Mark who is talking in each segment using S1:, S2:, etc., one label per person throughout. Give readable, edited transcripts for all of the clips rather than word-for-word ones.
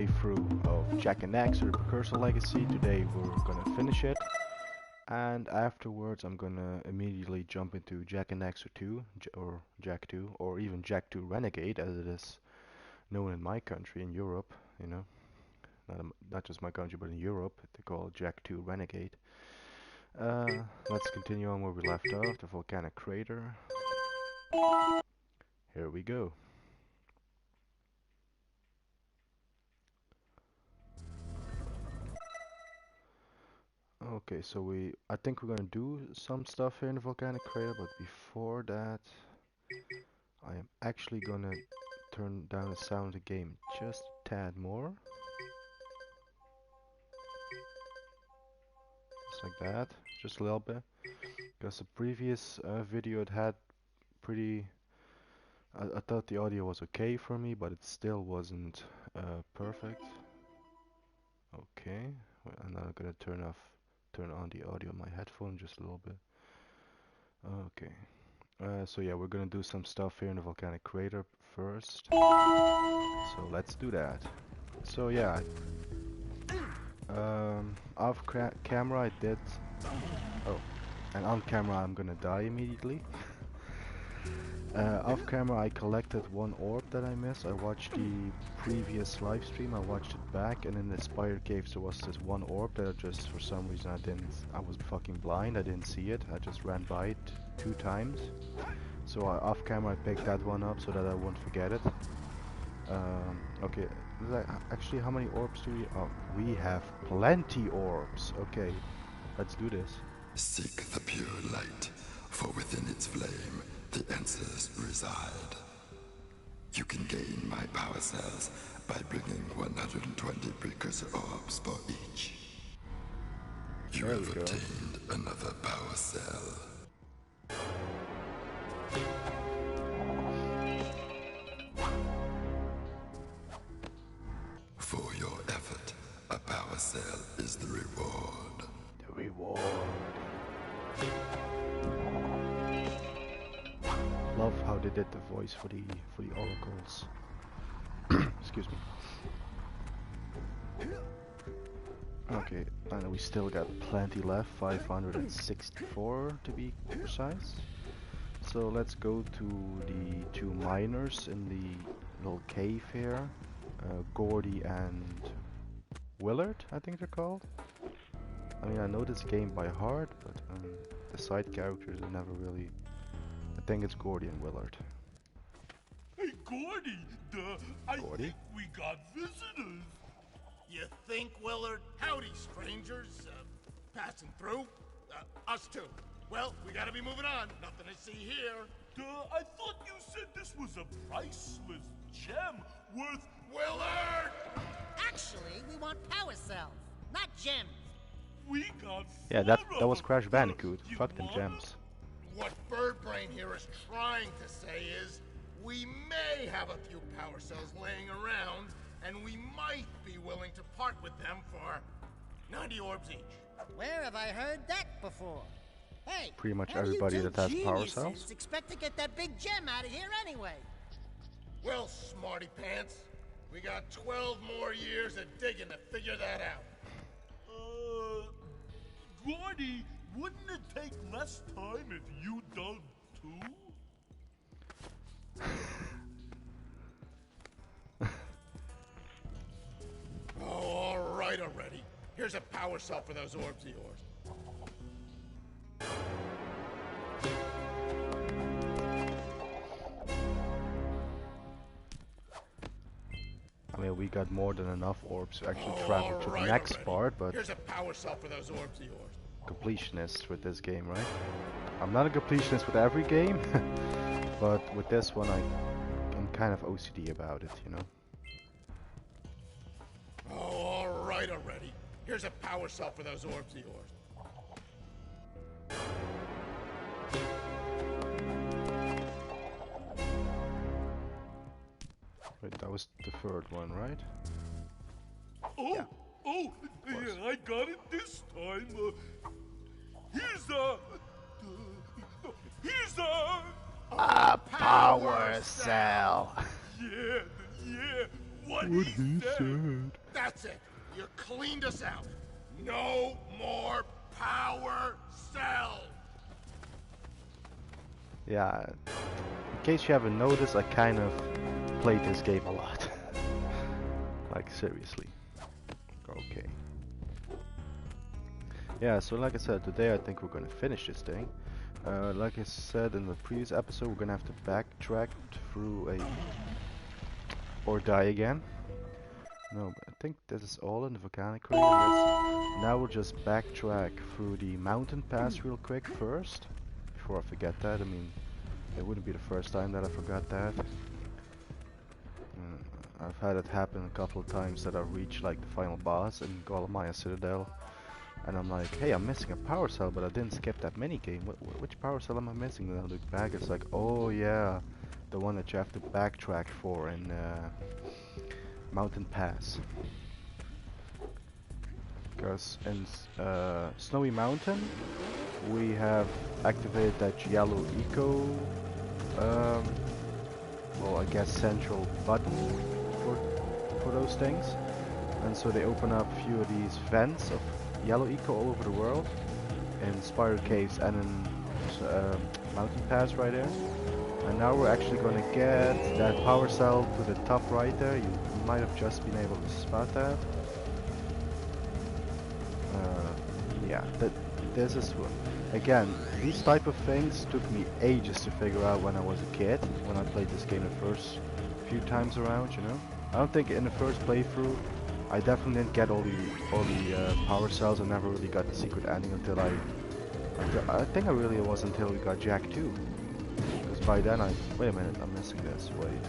S1: Playthrough of Jak and Daxter Precursor Legacy. Today we're gonna finish it, and afterwards I'm gonna immediately jump into Jak and Daxter 2, or Jak 2, or even Jak 2 Renegade, as it is known in my country, in Europe. You know, not just my country, but in Europe, they call it Jak 2 Renegade. Let's continue on where we left off, the volcanic crater. Here we go. Okay, so I think we're gonna do some stuff here in the volcanic crater, but before that, I am actually gonna turn down the sound of the game just a tad more. Just like that, just a little bit. Because the previous video it had pretty... I thought the audio was okay for me, but it still wasn't perfect. Okay, well, I'm now gonna turn on the audio on my headphone just a little bit. Okay. So yeah, we're gonna do some stuff here in the volcanic crater first. So let's do that. So yeah, off camera I did. Oh, and on camera I'm gonna die immediately. Off camera I collected one orb that I missed. I watched the previous live stream. I watched it back, and in the spider caves there was this one orb that I just for some reason I was fucking blind. I didn't see it. I just ran by it 2 times. So off camera I picked that one up so that I won't forget it. Okay, actually how many orbs do we... Oh, we have plenty orbs. Okay, let's do this.
S2: Seek the pure light, for within its flame the answers reside. You can gain my power cells by bringing 120 precursor orbs for each. You have obtained another power cell. For your effort, a power cell is the reward.
S1: The reward. Love how they did the voice for the oracles. Excuse me. Okay, and we still got plenty left, 564 to be precise. So let's go to the 2 miners in the little cave here. Gordy and Willard, I think they're called. I mean, I know this game by heart, but the side characters are never really... I think it's Gordy and Willard.
S3: Hey, Gordy, I think we got visitors.
S4: You think, Willard? Howdy, strangers. Passing through? Us too. Well, we gotta be moving on. Nothing to see here.
S3: I thought you said this was a priceless gem worth...
S4: Willard!
S5: Actually, we want power cells, not gems.
S3: We got...
S1: Yeah, that was Crash Bandicoot. Fuck them gems.
S4: What Birdbrain here is trying to say is, we may have a few power cells laying around, and we might be willing to part with them for 90 orbs each.
S5: Where have I heard that before? Hey,
S1: pretty much everybody that has power cells
S5: expect to get that big gem out of here anyway.
S4: Well, smarty pants, we got 12 more years of digging to figure that out.
S3: Gordy, wouldn't it take less time if you dug too?
S4: Oh, all right already. Here's a power cell for those orbs of yours.
S1: I mean, we got more than enough orbs to actually travel to the next part, but...
S4: Here's a power cell for those orbs of yours.
S1: Completionist with this game, right? I'm not a completionist with every game, but with this one I'm kind of OCD about it, you know?
S4: Oh, all right already. Here's a power cell for those orbs of yours.
S1: Wait, that was the third one, right?
S3: Oh,
S1: yeah.
S3: Oh, yeah, I got it this time. Here's a
S1: power cell.
S3: Yeah, what he said.
S4: That's it. You cleaned us out. No more power cells.
S1: Yeah, in case you haven't noticed, I kind of played this game a lot. Like, seriously. Okay. Yeah, so like I said, today I think we're gonna finish this thing. Like I said in the previous episode, we're gonna have to backtrack through or die again. No, but I think this is all in the volcanic crater, yes. Now we'll just backtrack through the mountain pass real quick first. Before I forget that, I mean, it wouldn't be the first time that I forgot that. I've had it happen a couple of times that I've reached like the final boss in Golemaya Citadel. And I'm like, hey, I'm missing a power cell, but I didn't skip that mini game. Which power cell am I missing? And I look back, it's like, oh yeah, the one that you have to backtrack for in Mountain Pass. Because in Snowy Mountain, we have activated that yellow eco, well, I guess central button for those things. And so they open up a few of these vents of yellow eco all over the world, in Spider Caves and in Mountain Pass right there. And now we're actually going to get that power cell to the top right there. You might have just been able to spot that. Yeah, this is one. Again, these type of things took me ages to figure out when I was a kid, when I played this game the first few times around, you know. I don't think in the first playthrough I definitely didn't get all the power cells. I never really got the secret ending until I think I really was until we got Jak 2. Because by then wait a minute, I'm missing this. Wait,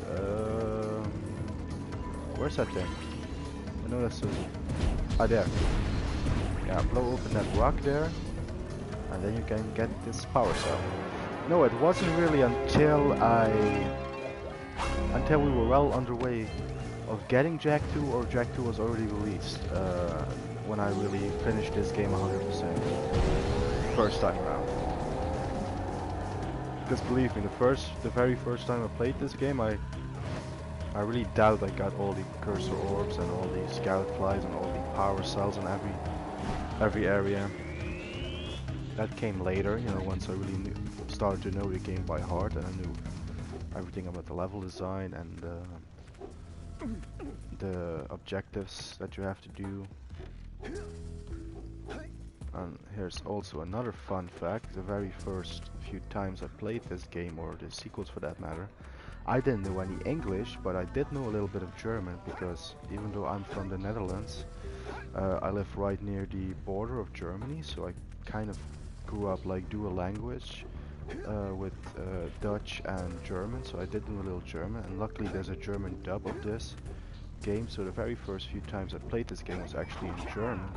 S1: where's that thing? I know that's there. Yeah, blow open that rock there, and then you can get this power cell. No, it wasn't really until we were well underway of getting Jak 2, or Jak 2 was already released, when I really finished this game 100%. First time around. Because believe me, the very first time I played this game, I really doubt I got all the Precursor orbs and all the scout flies and all the power cells in every area. That came later, you know, once I really started to know the game by heart, and I knew everything about the level design and the objectives that you have to do. And here's also another fun fact: the very first few times I played this game, or the sequels for that matter, I didn't know any English, but I did know a little bit of German, because even though I'm from the Netherlands, I live right near the border of Germany, so I kind of grew up like dual language with Dutch and German, so I did know a little German, and luckily there's a German dub of this game, so the very first few times I played this game was actually in German.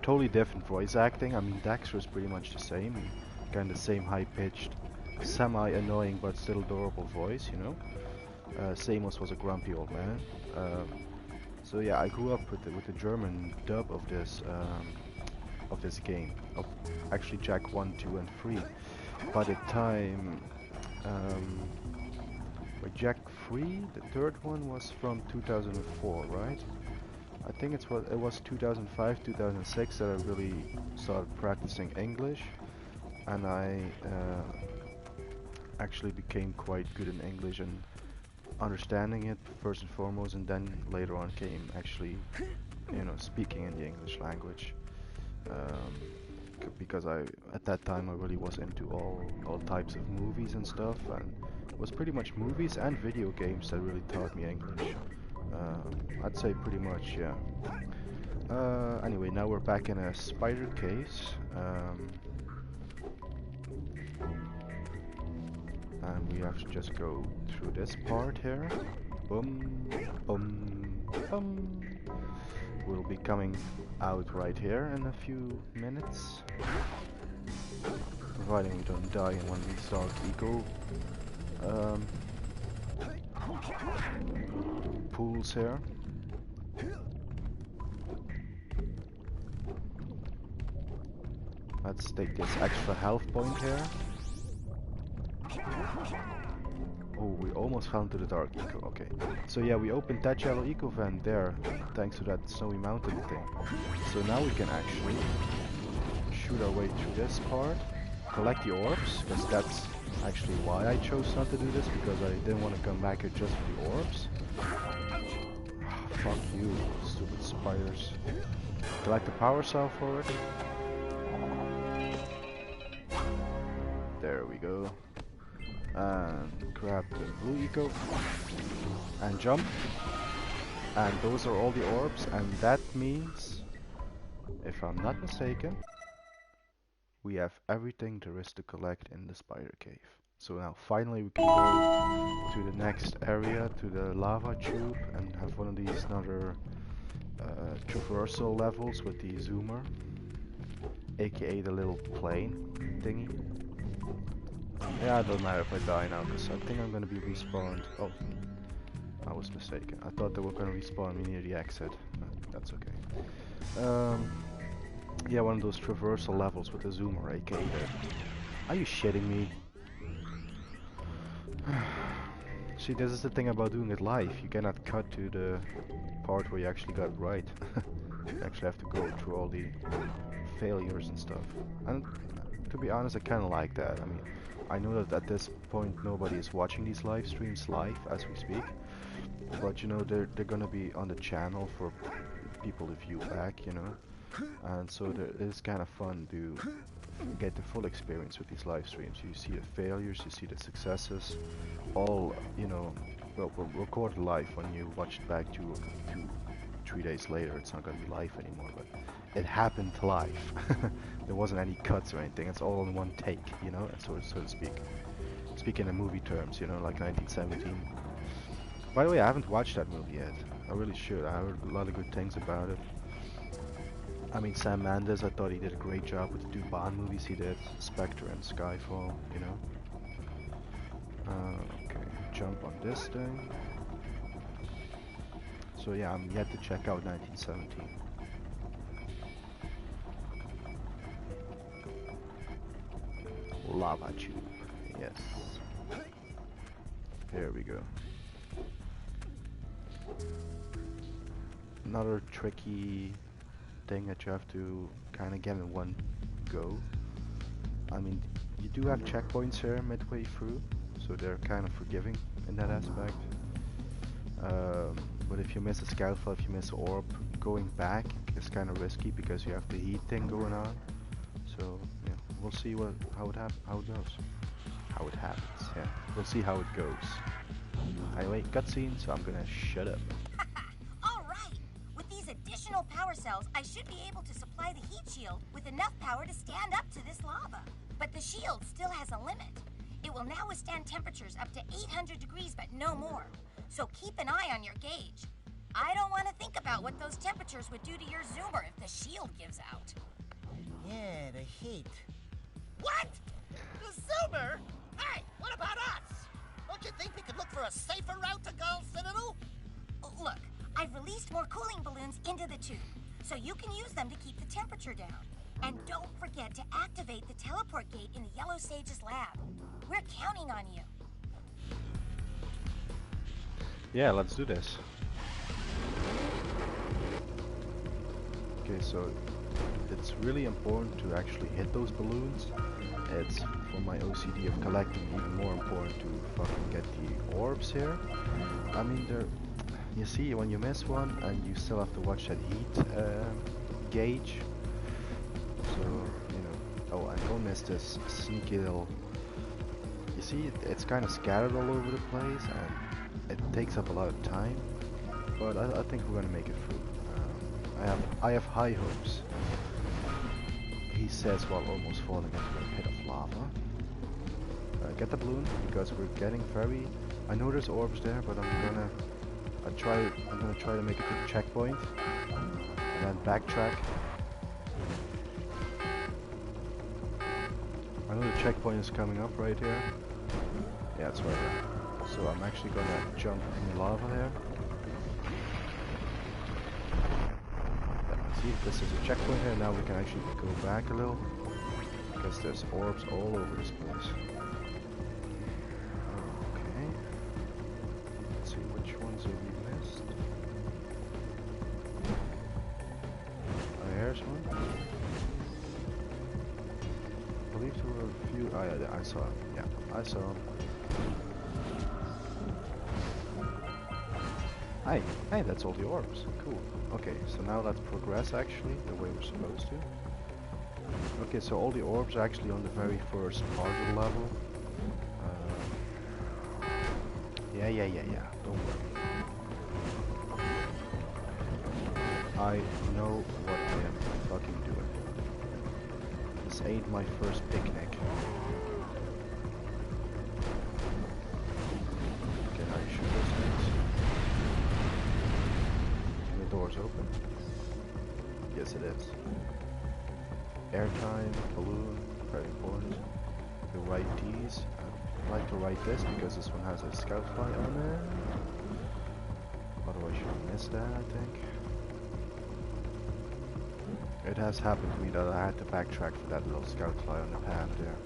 S1: Totally different voice acting. I mean, Daxter is pretty much the same, kind of the same high-pitched, semi-annoying but still adorable voice, you know. Samus was a grumpy old man. So yeah, I grew up with the German dub of this game, of actually Jak 1, 2, and 3. By the time with Jak 3, the third one was from 2004, right? I think it was 2005, 2006 that I really started practicing English, and I actually became quite good in English and understanding it first and foremost, and then later on came actually, you know, speaking in the English language. Because at that time I really was into all types of movies and stuff, and it was pretty much movies and video games that really taught me English. I'd say pretty much, yeah. Anyway, now we're back in a spider case, and we have to just go through this part here. Boom, boom, boom. We'll be coming out right here in a few minutes, providing we don't die in one of these dark eco pools here. Let's take this extra health point here. Oh, we almost fell into the dark eco. Okay. So yeah, we opened that yellow eco vent there, thanks to that snowy mountain thing. So now we can actually shoot our way through this part, collect the orbs, because that's actually why I chose not to do this, because I didn't want to come back here just for the orbs. Fuck you, stupid spiders. Collect the power cell for it. There we go. And grab the blue eco. And jump. And those are all the orbs, and that means, if I'm not mistaken, we have everything there is to collect in the spider cave. So now finally we can go to the next area, to the lava tube, and have one of these another traversal levels with the zoomer, aka the little plane thingy. Yeah, it doesn't matter if I die now, because I think I'm gonna be respawned. Oh, I was mistaken. I thought they were gonna respawn me near the exit. That's okay. Yeah, one of those traversal levels with the zoomer, aka the... Are you shitting me? See, this is the thing about doing it live. You cannot cut to the part where you actually got it right. You actually have to go through all the failures and stuff. And to be honest, I kind of like that. I mean, I know that at this point nobody is watching these live streams live as we speak, but you know they're gonna be on the channel for people to view back, you know, and so it's kind of fun to get the full experience with these live streams. You see the failures, you see the successes, all, you know, well, recorded live. When you watch it back 3 days later, it's not gonna be live anymore, but it happened live. There wasn't any cuts or anything. It's all in one take, you know, so to speak. Speaking in movie terms, you know, like 1917. By the way, I haven't watched that movie yet. I really should. I heard a lot of good things about it. I mean, Sam Mendes, I thought he did a great job with the two Bond movies he did, Spectre and Skyfall, you know. Okay, jump on this thing. So yeah, I'm yet to check out 1917. Lava tube, yes. There we go. Another tricky thing that you have to kind of get in one go. I mean, you do have checkpoints here midway through, so they're kind of forgiving in that aspect. But if you miss a scout file, if you miss an orb, going back is kind of risky because you have the heat thing going on. So yeah, we'll see how it goes. How it happens, yeah. We'll see how it goes. Anyway, cutscene, so I'm gonna shut up.
S6: Alright! With these additional power cells, I should be able to supply the heat shield with enough power to stand up to this lava. But the shield still has a limit. It will now withstand temperatures up to 800 degrees, but no more. So keep an eye on your gauge. I don't want to think about what those temperatures would do to your zoomer if the shield gives out.
S5: Yeah, the heat.
S4: What? The Zoomer? Hey, what about us? Don't you think we could look for a safer route to Gull Citadel?
S6: Look, I've released more cooling balloons into the tube, so you can use them to keep the temperature down. And don't forget to activate the teleport gate in the Yellow Sage's lab. We're counting on you.
S1: Yeah, let's do this. Okay, so it's really important to actually hit those balloons. It's, for my OCD of collecting, even more important to fucking get the orbs here. I mean, you see, when you miss one and you still have to watch that heat gauge. So, you know, oh, and don't miss this sneaky little... You see, it's kind of scattered all over the place and it takes up a lot of time. But I think we're gonna make it through. I have high hopes. He says while almost falling into a pit of lava. Get the balloon because we're getting very... I know there's orbs there, but I'm gonna try to make a good checkpoint and then backtrack. I know the checkpoint is coming up right here. Yeah, it's right here. So I'm actually gonna jump in the lava here. See, this is a checkpoint here. Now we can actually go back a little because there's orbs all over this place. Okay. Oh yeah, I saw him. Yeah, I saw him. Hey, that's all the orbs. Cool. Okay, so now let's progress actually the way we're supposed to. Okay, so all the orbs are actually on the very first part of the level. Yeah. Don't worry. I know what I am fucking doing. This ain't my first picnic. Okay, how you shoot those things? The door's open. Yes, it is. Airtime, balloon, very important. You write these. I like to write this because this one has a scout fly on it. Otherwise, you miss that, I think. It has happened to me that I had to backtrack for that little scout fly on the path there.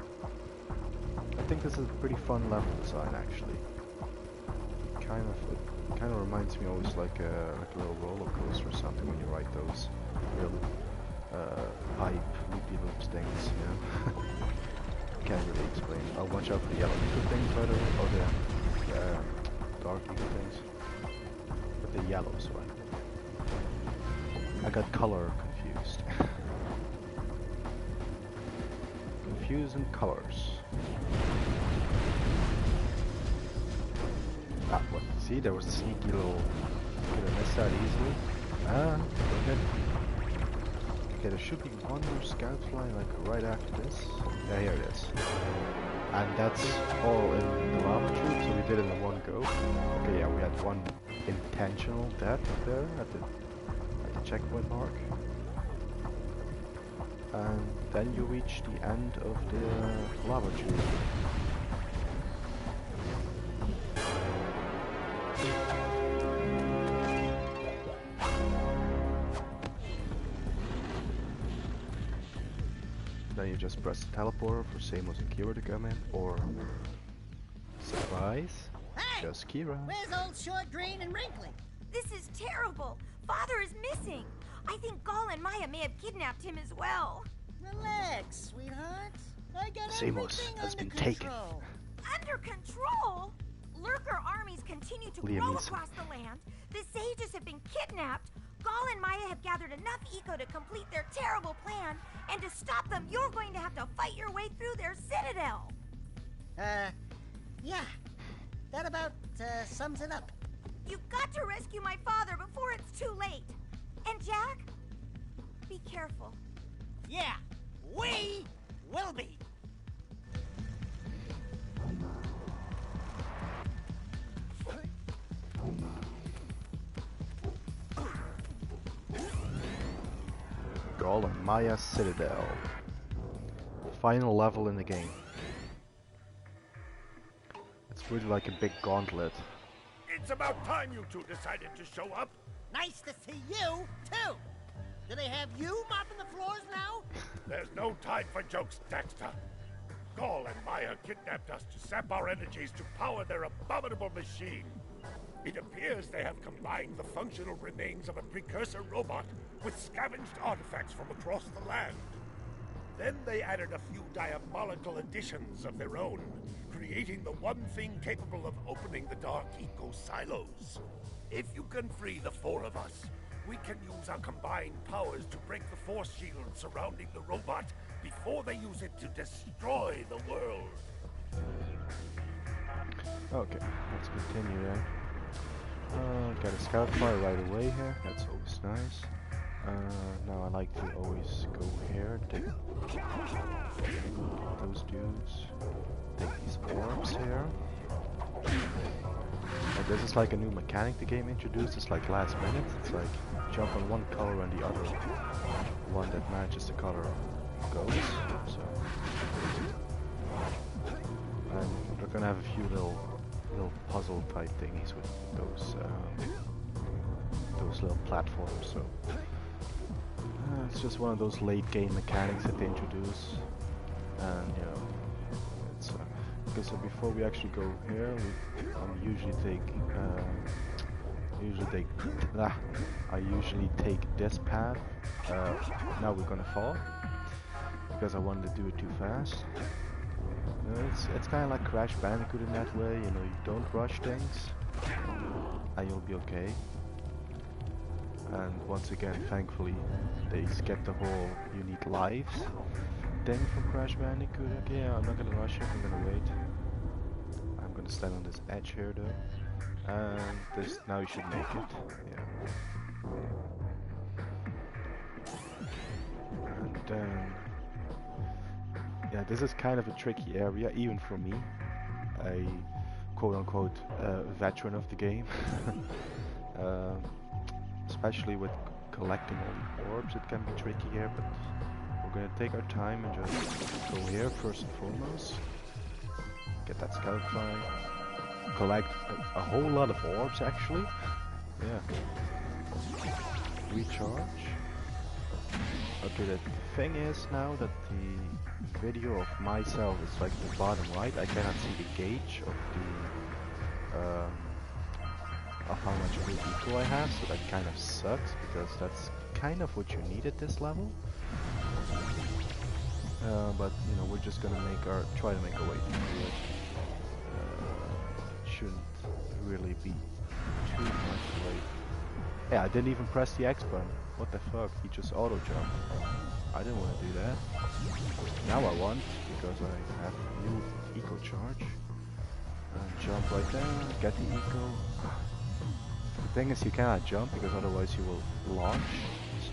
S1: I think this is a pretty fun level design, actually. It kind of reminds me always like a little roller coaster or something when you write those little pipe loopy-loops things, you know. Can't really explain. Oh, watch out for the yellow eagle things, by the way. Oh, the dark eagle things. But the yellows, right? I got color confused. Confusing colors. Ah, what? See, there was a sneaky little... Could have missed that easily. Ah, okay. Okay, there should be one more scout fly, like right after this. Yeah, here it is. And that's all in the lava tube, so we did it in one go. Okay, yeah, we had one intentional death there at the checkpoint mark. And then you reach the end of the lava tube. Then you just press the teleporter for Samus and Kira to come in, or surprise,
S5: Hey!
S6: just
S1: Kira.
S5: Where's old short, green, and wrinkly?
S6: This is terrible. Father is missing. I think Gaul and Maya may have kidnapped him as well.
S5: Relax, sweetheart. I got
S1: Samus
S5: everything
S1: has
S5: under
S1: been taken.
S5: control.
S6: Under control? Lurker armies continue to
S1: Liam
S6: grow
S1: Neeson.
S6: across the land. The sages have been kidnapped. Gaul and Maya have gathered enough eco to complete their terrible plan. And to stop them, you're going to have to fight your way through their citadel.
S5: Yeah. That about sums it up.
S6: You've got to rescue my father before it's too late. And Jack, be careful.
S5: Yeah, we will be.
S1: Gaul and Maya Citadel. Final level in the game. It's really like a big gauntlet.
S3: It's about time you two decided to show up.
S5: Nice to see you, too. Do they have you mopping the floors now?
S3: There's no time for jokes, Daxter. Gaul and Maya kidnapped us to sap our energies to power their abominable machine. It appears they have combined the functional remains of a Precursor robot with scavenged artifacts from across the land. Then they added a few diabolical additions of their own, creating the one thing capable of opening the dark eco silos. If you can free the four of us, we can use our combined powers to break the force shield surrounding the robot before they use it to destroy the world.
S1: Okay, let's continue then. Got a scout fly right away here, that's always nice. Now I like to always go here, take those dudes, take these orbs here. This is like a new mechanic the game introduced, it's like last minute, it's like jump on one color and the other one that matches the color goes. So, and we're gonna have a few little puzzle type thingies with those little platforms. So it's just one of those late game mechanics that they introduce, and you know, it's okay. So before we actually go here, I usually take this path. Now we're gonna fall because I wanted to do it too fast. It's kind of like Crash Bandicoot in that way, you know, you don't rush things, and you'll be okay. And once again, thankfully, they skipped the whole you need lives thing from Crash Bandicoot. Okay, yeah, I'm not gonna rush it, I'm gonna wait. I'm gonna stand on this edge here though. And this, now you should make it. Yeah. And then, yeah, this is kind of a tricky area, even for me, a quote-unquote veteran of the game. um, especially with collecting all the orbs, it can be tricky here, but we're gonna take our time and just go here first and foremost. Get that scout fly. Collect a whole lot of orbs actually. Yeah. Recharge. Okay, the thing is now that the video of myself is like the bottom right. I cannot see the gauge of the of how much blue eco I have, so that kind of sucks because that's kind of what you need at this level. But you know, we're just gonna try to make our way through it. Shouldn't really be too much late. Yeah, I didn't even press the X button. What the fuck? He just auto jumped. I didn't want to do that. Now I want, because I have new eco charge. Jump right there, get the eco. The thing is, you cannot jump because otherwise you will launch. So,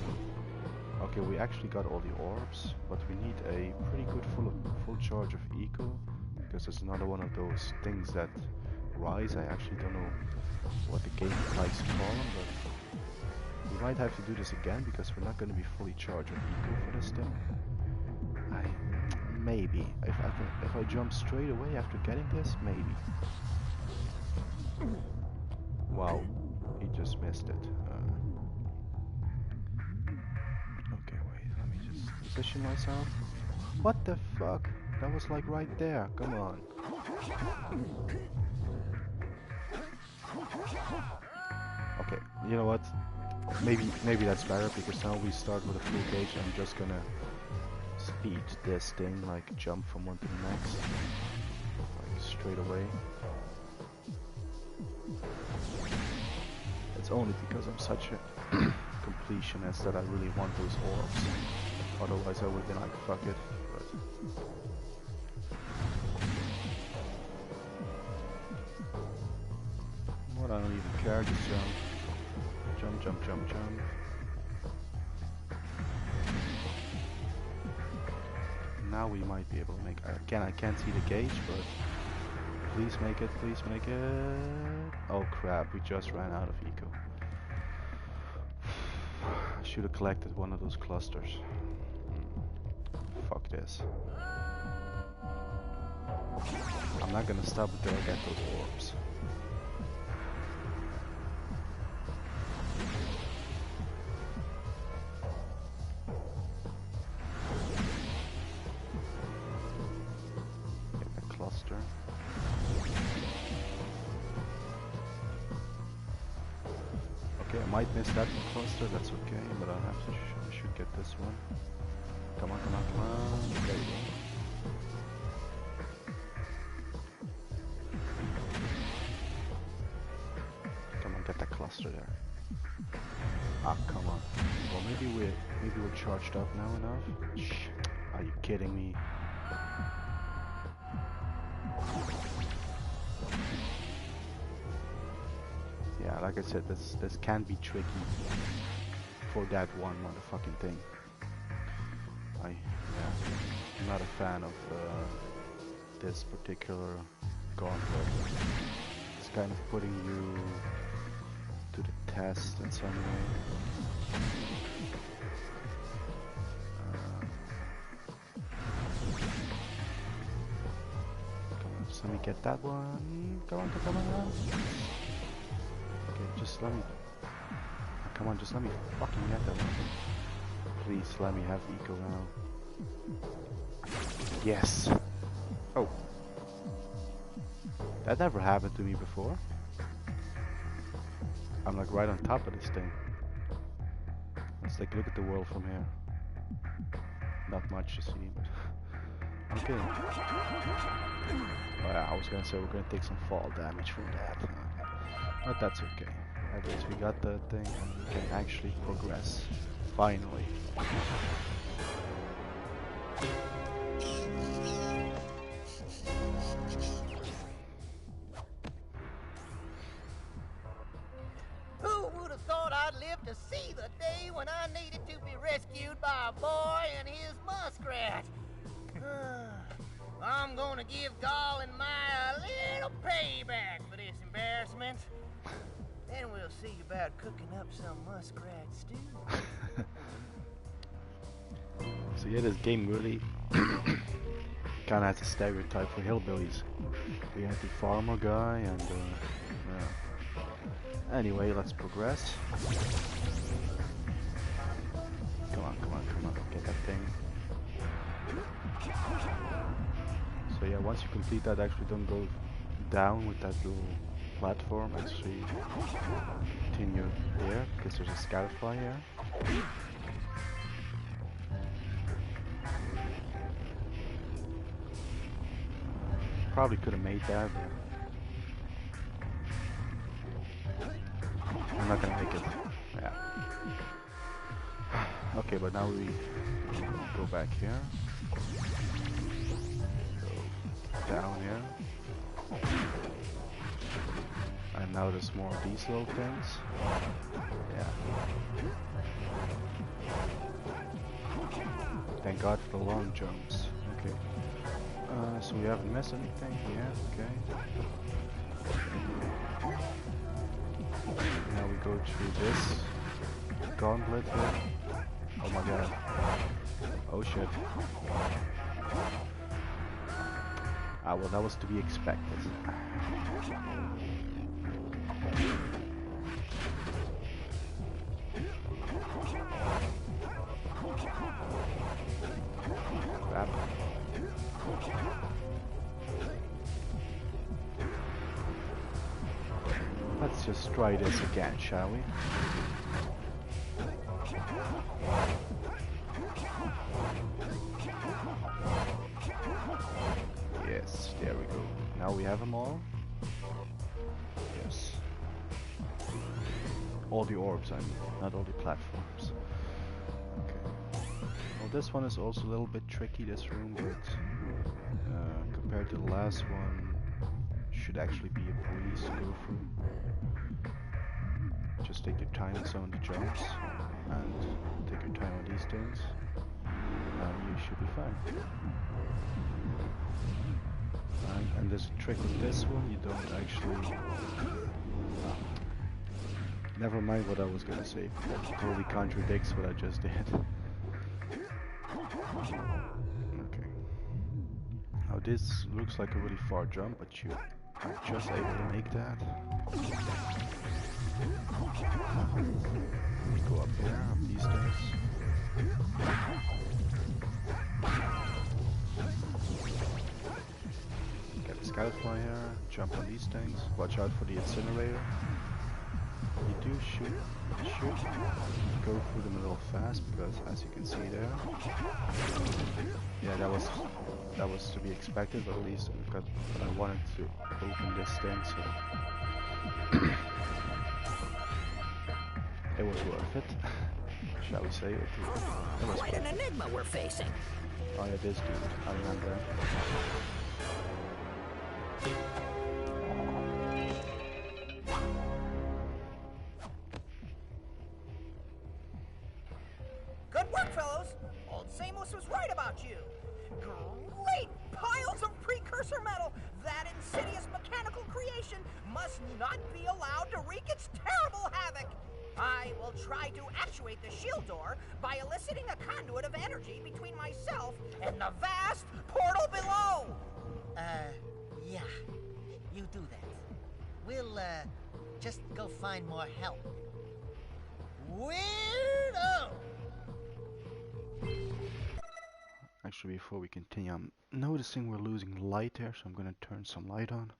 S1: okay, we actually got all the orbs, but we need a pretty good full charge of eco, because it's another one of those things that rise. I actually don't know what the game likes to call them, but we might have to do this again because we're not going to be fully charged on eco for this thing. Maybe if I jump straight away after getting this, maybe. Wow, he just missed it. Okay, wait, let me just position myself. What the fuck? That was like right there. Come on. Okay, you know what? Maybe that's better because now we start with a full gauge and I'm just gonna speed this thing, like jump from one to the next, like straight away. It's only because I'm such a completionist that I really want those orbs. Otherwise I would have been like, fuck it. But what, I don't even care, just jump. Jump, jump, jump, jump. Now we might be able to make, again I can't see the gauge, but please make it, please make it. Oh crap, we just ran out of eco. I should have collected one of those clusters. Fuck this. I'm not gonna stop until I get those orbs. Cluster. Okay, I might miss that cluster, that's okay, but I have to I should get this one. Come on, come on, come on. There we go. Come on, get that cluster there. Ah, come on. Well, maybe we're charged up now enough. Shh. Are you kidding me? Yeah, like I said, this can be tricky for that one motherfucking thing. I'm not a fan of this particular gauntlet. It's kind of putting you to the test in some way. Come on, just let me get that one. Come on, come on. Okay, just let me. Come on, just let me fucking get that one. Please let me have eco now. Yes. Oh. That never happened to me before. I'm like right on top of this thing. Let's take a look at the world from here. Not much to see, but Okay. Well, I was gonna say we're gonna take some fall damage from that, but that's okay. At least we got that thing and we can actually progress. Finally.
S5: Who would have thought I'd live to see the day when I needed to be rescued by a boy and his muskrat? I'm gonna give Gall and Maya a little payback for this embarrassment. Then we'll see about cooking up some muskrat stew.
S1: So yeah, this game really kind of has a stereotype for hillbillies. We have the farmer guy and yeah. Anyway, let's progress. Come on, come on, come on, get that thing. So yeah, once you complete that, actually don't go down with that little platform, actually continue here, because there's a scout fly here. Probably could have made that, but I'm not gonna make it. Yeah. Okay, but now we go back here. Go down here. And now there's more of these little things. Yeah. Thank God for the long jumps. Okay. So we haven't missed anything. Yeah, okay. Now we go to this gauntlet here. Oh my god. Oh shit. Ah, well, that was to be expected. Grab it. Let's just try this again, shall we? Yes, there we go. Now we have them all. Yes. All the orbs, I mean, not all the platforms. Okay. Well, this one is also a little bit tricky, this room, but compared to the last one, should actually be a breeze to go through. Just take your time on some of the jumps, and take your time on these things, and you should be fine. And there's a trick with this one, you don't actually... Never mind what I was gonna say, that totally contradicts what I just did. Okay. Now this looks like a really far jump, but you are just able to make that. Go up there, up these things. Get the scout fly here, jump on these things, watch out for the incinerator. You do should go through them a little fast, because as you can see there, yeah, that was to be expected, but at least but I wanted to open this thing, so it was worth it. Shall we say it? It was
S7: Quite an enigma we're facing.
S1: Oh yeah, this dude, I remember him.
S5: Good work, fellows. Old Samos was right about you. Great piles of precursor metal. That insidious mechanical creation must not be allowed to wreak its terrible havoc. I will try to actuate the shield door by eliciting a conduit of energy between myself and the vast portal below.
S8: Yeah. You do that. We'll, just go find more help.
S5: Weirdo!
S1: Actually, before we continue, I'm noticing we're losing light here, so I'm gonna turn some light on.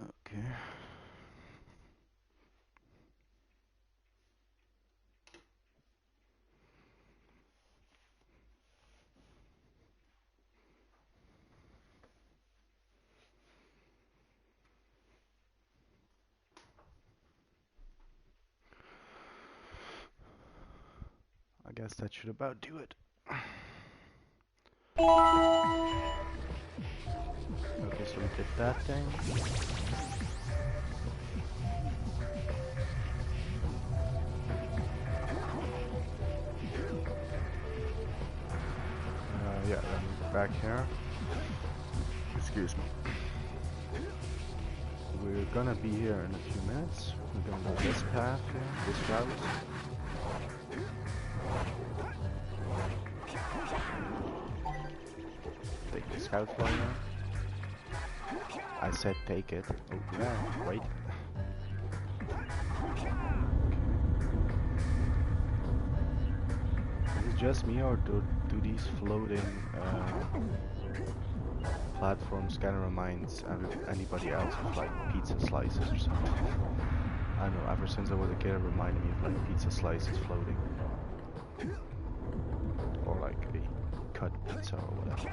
S1: Okay. I guess that should about do it. Okay, so we did that thing. Yeah, then we go back here. Excuse me. We're gonna be here in a few minutes. We're gonna go this path here, this route. Take the scout flyer. I said take it. Oh yeah, wait. Is it just me, or do these floating platforms kind of reminds anybody else of like pizza slices or something? I don't know, ever since I was a kid it reminded me of like pizza slices floating. Or like a cut pizza or whatever.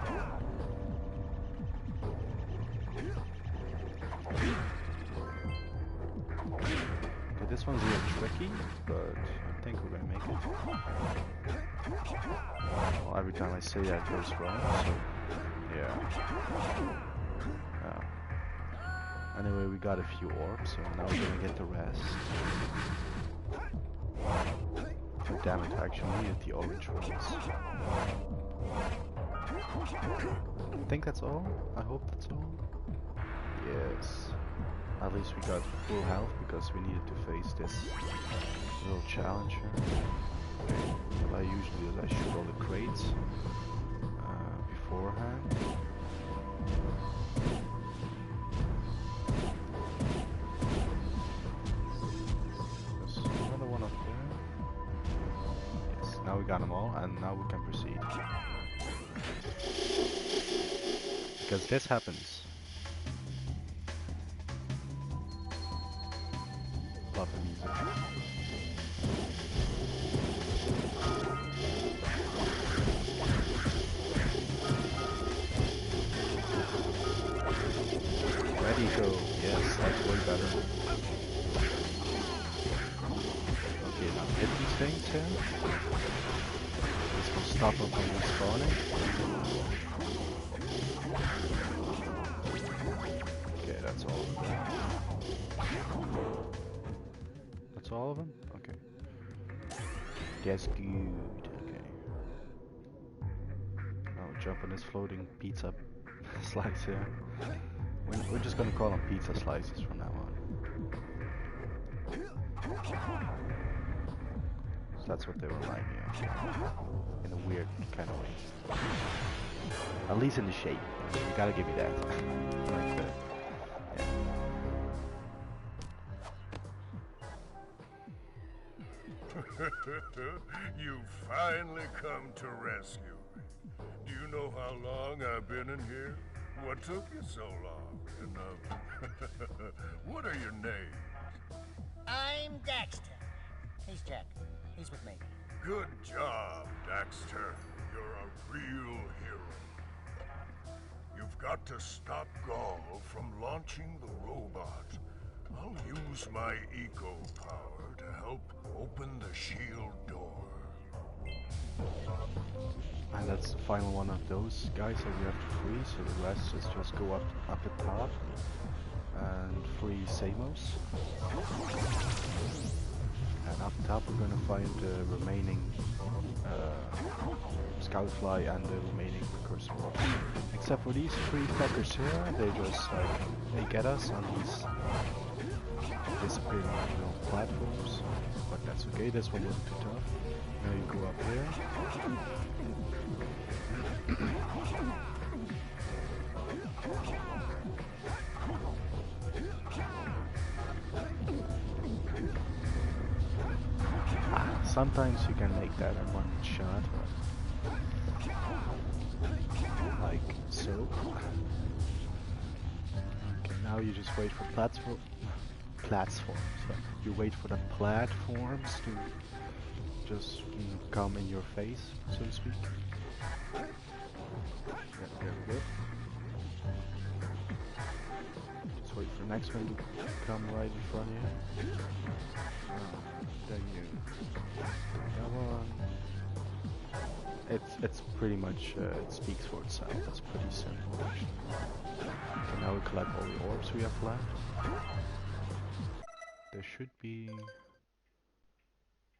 S1: Okay, this one's a little tricky, but I think we're gonna make it. Well, every time I say that it goes wrong, so yeah. Anyway, we got a few orbs, so now we're gonna get the rest. Oh, damn it, I actually needed the orange ones. I think that's all. I hope that's all. Yes. At least we got full health because we needed to face this little challenge here. What I usually do is I shoot all the crates beforehand. There's another one up there. Yes, now we got them all and now we can proceed. Because this happens. Love the music. Ready, go. Yes, that's way better. Okay, now hit these things here. This will stop them from respawning. Okay, that's all of them. That's all of them? Okay. That's good. Okay. Now we jump on this floating pizza slice here. We're just gonna call them pizza slices from now on. So that's what they remind me of. In a weird kind of way. At least in the shape. You gotta give me that. Like that.
S3: You finally come to rescue me. Do you know how long I've been in here? What took you so long? And, what are your names?
S8: I'm Daxter. He's Jak. He's with me.
S3: Good job, Daxter. You're a real hero. You've got to stop Gaul from launching the robot. I'll use my eco power to help open the shield door.
S1: And that's the final one of those guys that we have to free, so the rest is just go up at top and free Samos. And up top we're gonna find the remaining Scoutfly and the remaining Precursor. Except for these three fuckers here, they just like, they get us on these disappearing little platforms. But that's okay, this one wasn't too tough. Now you go up here. Sometimes you can make that in one shot. Like so. Okay, now you just wait for platforms. You wait for the platforms to just come in your face, so to speak. Yeah, very good. Just wait for the next one to come right in front of you. Then you that one, It's pretty much it speaks for itself. It's pretty simple actually. Okay, now we collect all the orbs we have left. There should be.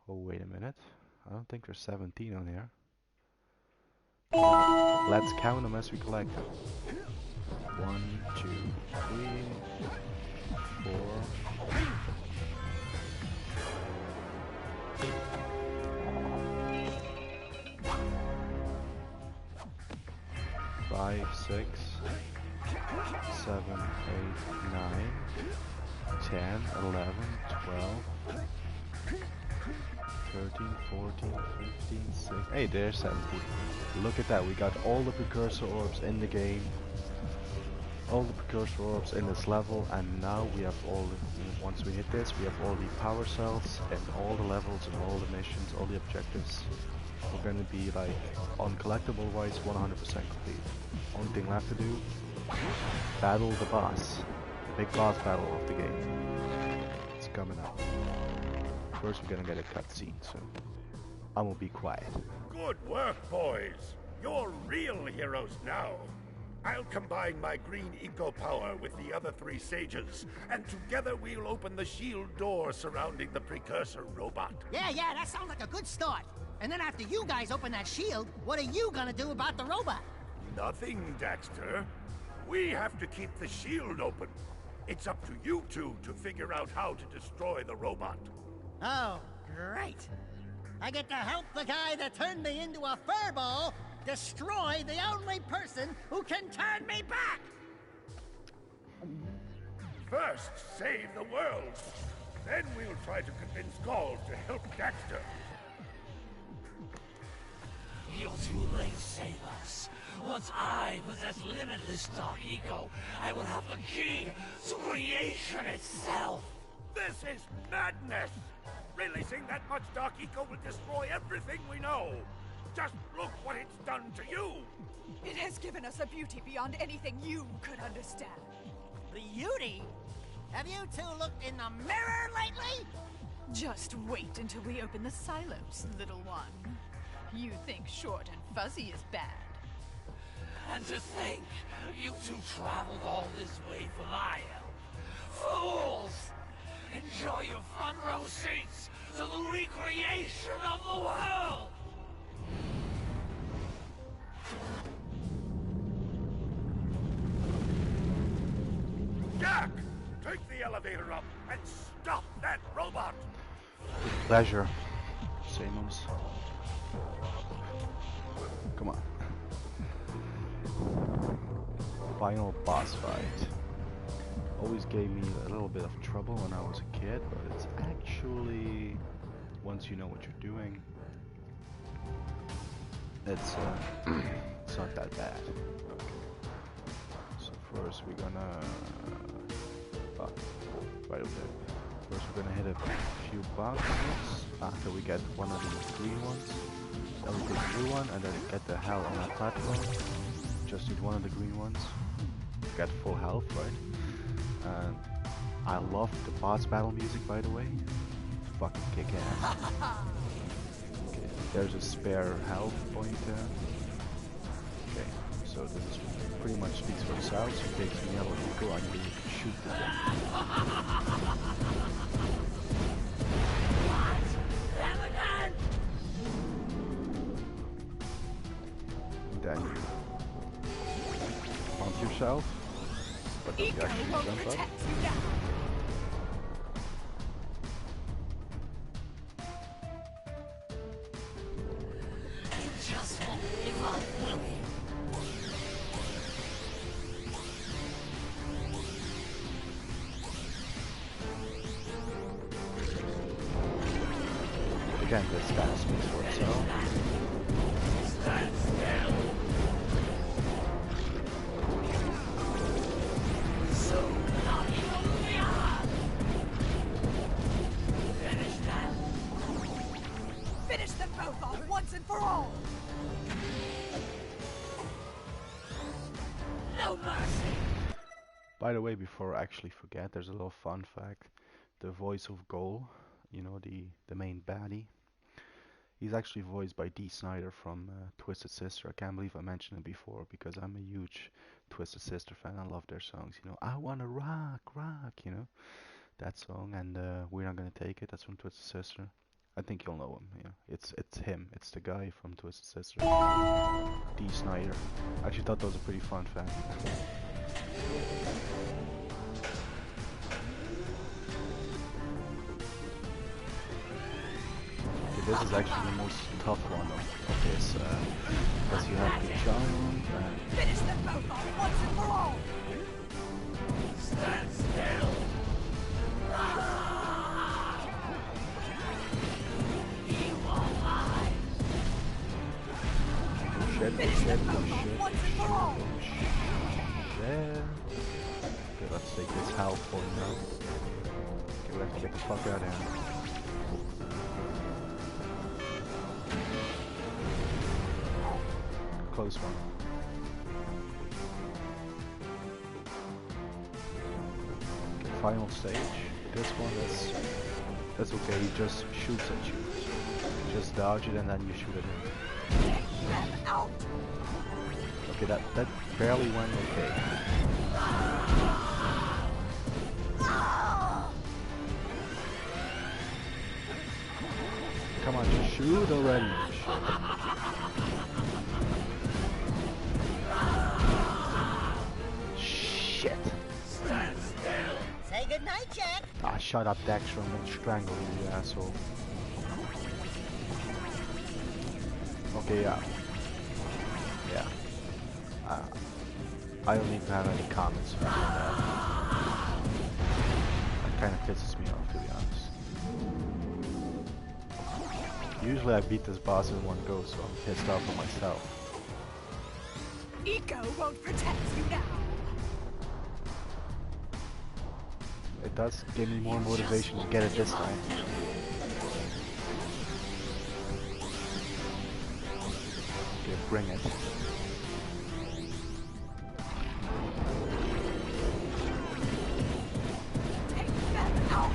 S1: Oh wait a minute. I don't think there's 17 on here. Let's count them as we collect them. 1, 2, 3, 4. 5, 6, 7, 8, 9, 10, 11, 12, 13, 14, 15, 16. Hey, there's 17. Look at that, we got all the precursor orbs in the game. All the precursor orbs in this level, and now we have all the, once we hit this, we have all the power cells and all the levels and all the missions, all the objectives. We're gonna be like, on collectible wise, 100% complete. Only thing left to do, battle the boss. The big boss battle of the game. It's coming up. First we're gonna get a cutscene, so I'm gonna be quiet.
S3: Good work, boys. You're real heroes now. I'll combine my green eco power with the other 3 sages, and together we'll open the shield door surrounding the Precursor robot.
S8: Yeah, that sounds like a good start. And then after you guys open that shield, what are you gonna do about the robot?
S3: Nothing, Daxter. We have to keep the shield open. It's up to you two to figure out how to destroy the robot.
S8: Oh, great. I get to help the guy that turned me into a furball destroy the only person who can turn me back!
S3: First, save the world. Then we'll try to convince Gall to help Daxter.
S7: You're too late, save us. Once I possess limitless Dark Eco, I will have the key to creation itself.
S3: This is madness! Releasing that much Dark Eco will destroy everything we know. Just look what it's done to you!
S9: It has given us a beauty beyond anything you could understand.
S8: Beauty? Have you two looked in the mirror lately?
S9: Just wait until we open the silos, little one. You think short and fuzzy is bad.
S7: And to think, you two traveled all this way for my help. Fools! Enjoy your front row seats to the recreation of the world!
S3: Jak! Take the elevator up and stop that robot!
S1: With pleasure, Samus. Come on. Final boss fight. Always gave me a little bit of trouble when I was a kid, but it's actually, once you know what you're doing, it's not that bad. Okay. So first we're gonna, right over there. First we're gonna hit a few boxes after we get one of these green ones. Then we take the blue one and then get the hell on that platform. Just need one of the green ones. Get full health, right? And I love the boss battle music, by the way. It's fucking kick ass. Okay, there's a spare health point there. Okay, so this is pretty much speaks for itself. So it takes me yellow eco and you can shoot the thing. Then you pump yourself, but then you
S9: Eco
S1: actually
S9: won't
S1: jump up.
S9: protect you now.
S7: It just won't give up, will it?
S1: Again, this guy speaks for itself.
S7: Stand still. So not even beyond. Finish that.
S9: Finish them both off once and for all.
S7: No mercy.
S1: By the way, before I actually forget, there's a little fun fact. The voice of Gol, you know, the main baddie, He's actually voiced by Dee Snider from Twisted Sister. I can't believe I mentioned it before because I'm a huge Twisted Sister fan. I love their songs. You know, I wanna rock, rock. You know that song, and We're Not Gonna Take It. That's from Twisted Sister. I think you'll know him. You know, it's him. It's the guy from Twisted Sister, Dee Snider. I actually thought that was a pretty fun fact. This is actually the most tough one of this, because you have the giant and...
S5: Finish them both off once and for all!
S7: Stand still! Evil eyes!
S5: Finish them both off once and for all!
S1: There. Okay, let's take this health for now. Okay, we have to get the fuck out of here. Close one. Okay, final stage. This one, that's okay. He just shoots at you. Just dodge it and then you shoot at him.
S5: Take them out!
S1: Okay, that barely went okay. Come on, just shoot already. Shit.
S8: Say goodnight, Jak.
S1: Ah, shut up, Daxter. I'm gonna strangle you, you asshole. Okay, yeah. Yeah. I don't even have any comments about that. That kind of pisses me off, to be honest. Usually I beat this boss in one go, so I'm pissed off at myself.
S9: Ego won't protect you now.
S1: It does give me more motivation to get it this time. Okay, bring it.
S5: Take them out!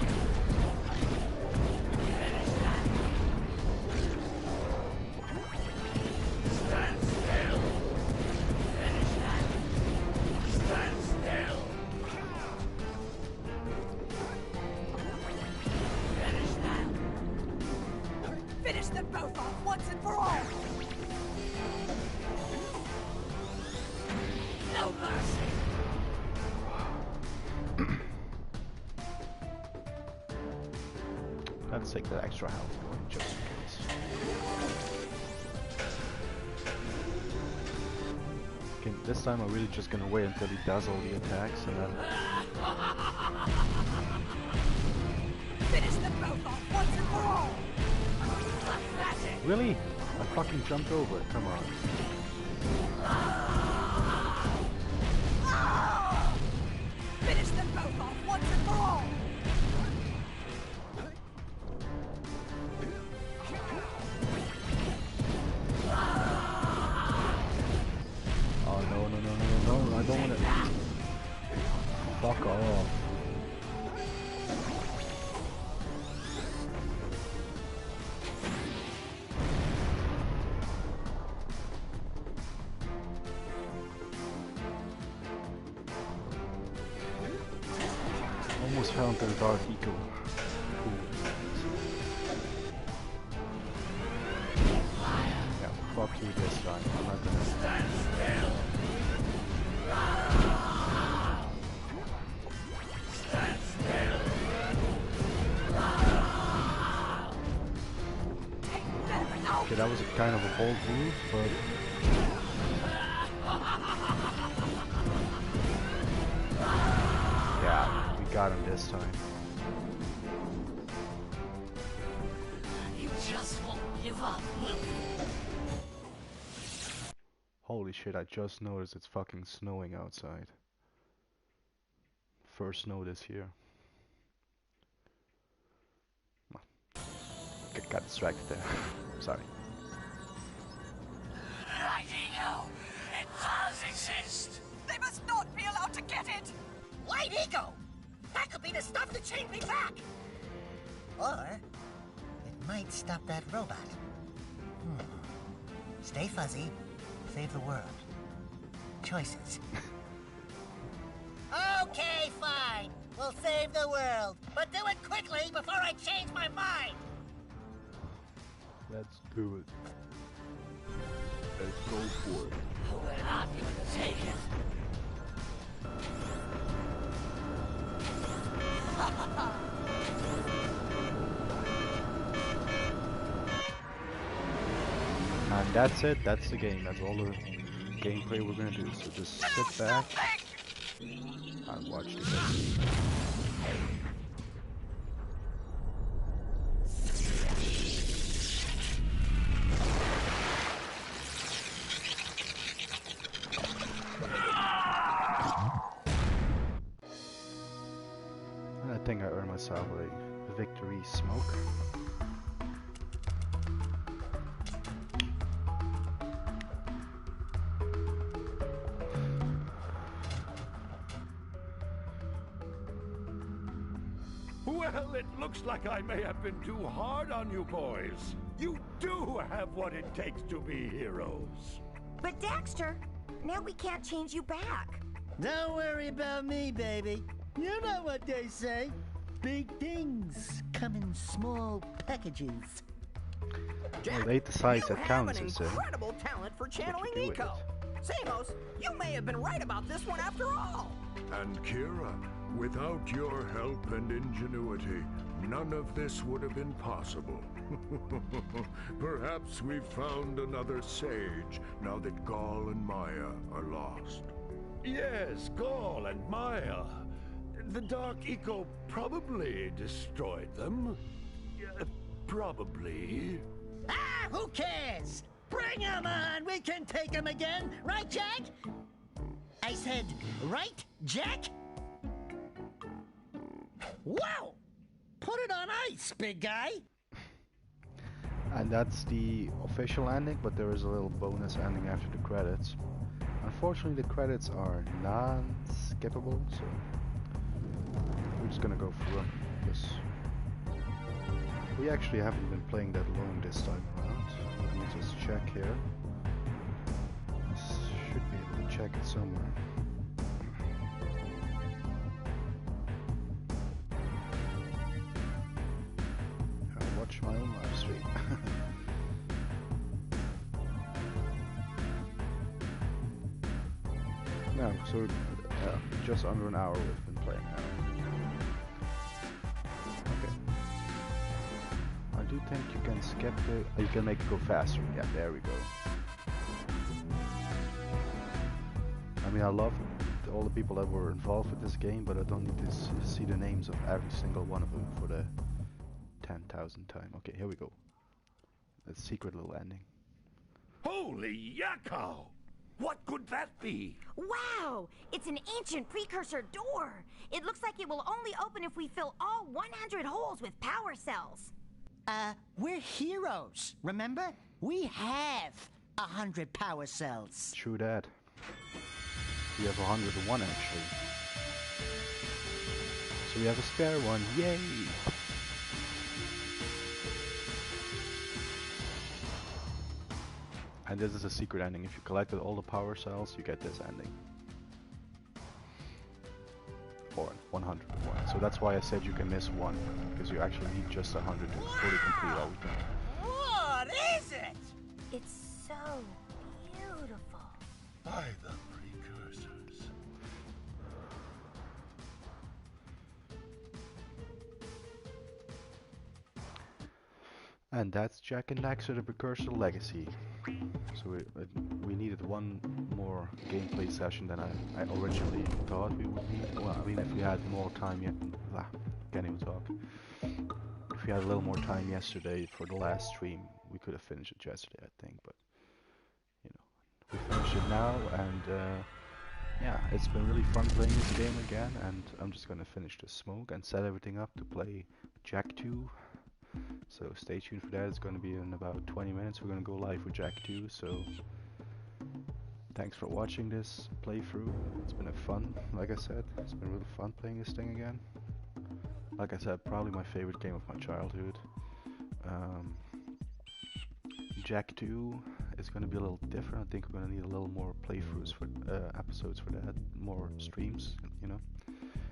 S7: Stand still! Finish that! Stand still! Finish that!
S5: Finish them both off once and for all!
S7: No mercy!
S1: Let's take that extra health going just in case. Okay, this time I'm really just gonna wait until he does all the attacks and then...
S5: Finish them both off once and for all!
S1: Really? I fucking jumped over it, come on.
S5: Finish them both off once and for all!
S1: Oh no, no, no, no, no, no, I don't want to... Fuck off. Almost fell into the dark eco. Yeah, fuck you this time. I'm not gonna stand still.
S7: Stand still!
S5: Take them out!
S1: Okay, that was a kind of a bold move, but... Yeah, we got him this time.
S7: You just won't give up.
S1: Holy shit, I just noticed it's fucking snowing outside. First snow this year. Got distracted there. Sorry.
S7: Right, Ego. It does exist.
S5: They must not be allowed to get it!
S8: White ego! That could be the stuff to change me back! Or, it might stop that robot. Stay fuzzy. Save the world. Choices. Okay, fine. We'll save the world. But do it quickly before I change my mind.
S1: Let's do it. Let's go for it.
S7: We're not gonna take it.
S1: And that's it, that's the game, that's all the gameplay we're gonna do. So just sit back and watch the game. And I think I earned myself a victory smoke.
S3: Well, it looks like I may have been too hard on you boys. You do have what it takes to be heroes.
S6: But Daxter, now we can't change you back.
S8: Don't worry about me, baby. You know what they say. Big things come in small packages.
S1: Well, they decide
S5: you
S1: that
S5: have
S1: counts
S5: an
S1: as
S5: incredible talent for channeling
S1: do with
S5: Eco. Samos, you may have been right about this one after all.
S10: And Kira, without your help and ingenuity, none of this would have been possible. Perhaps we've found another sage, now that Gaul and Maya are lost.
S3: Yes, Gaul and Maya. The Dark Eco probably destroyed them. Probably.
S8: Ah, who cares? Bring 'em on! We can take 'em again! Right, Jack? I said, right, Jack? Wow! Put it on ice, big guy!
S1: And that's the official ending, but there is a little bonus ending after the credits. Unfortunately, the credits are non-skippable, so we're just gonna go through them, because we actually haven't been playing that long this time around. Let me just check here. Should be able to check it somewhere. I'll watch my own live stream. No, so just under an hour we've been playing now. Okay. I do think you can skip the... you can make it go faster. Yeah, there we go. I mean, I love all the people that were involved with this game, but I don't need to see the names of every single one of them for the 10,000th time. Okay, here we go. The secret little ending.
S3: Holy yakkow! What could that be?
S6: Wow! It's an ancient precursor door. It looks like it will only open if we fill all 100 holes with power cells.
S8: We're heroes, remember? We have 100 power cells.
S1: True that. We have 101 actually. So we have a spare one. Yay! And this is a secret ending. If you collected all the power cells, you get this ending. Or 101. So that's why I said you can miss one, because you actually need just 100 to fully complete everything.
S5: What is it?
S6: It's so beautiful.
S3: By the precursors.
S1: And that's Jak and Daxter, the Precursor Legacy. So we needed one more gameplay session than I originally thought we would need. Well, I mean, if we had more time yet, can't even talk. If we had a little more time yesterday for the last stream, we could have finished it yesterday, I think. But you know, we finished it now, and yeah, it's been really fun playing this game again. And I'm just gonna finish the smoke and set everything up to play Jak 2. So stay tuned for that. It's going to be in about 20 minutes. We're going to go live with Jak 2. So thanks for watching this playthrough. It's been fun, like I said. It's been really fun playing this thing again. Like I said, probably my favorite game of my childhood. Jak 2 it's gonna be a little different. I think we're gonna need a little more playthroughs for episodes for that, more streams, you know,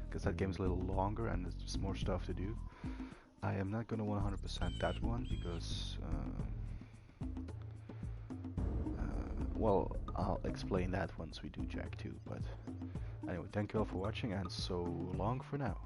S1: because that game's a little longer and there's more stuff to do. I am not gonna 100% that one because, well, I'll explain that once we do Jak 2. But anyway, thank you all for watching, and so long for now.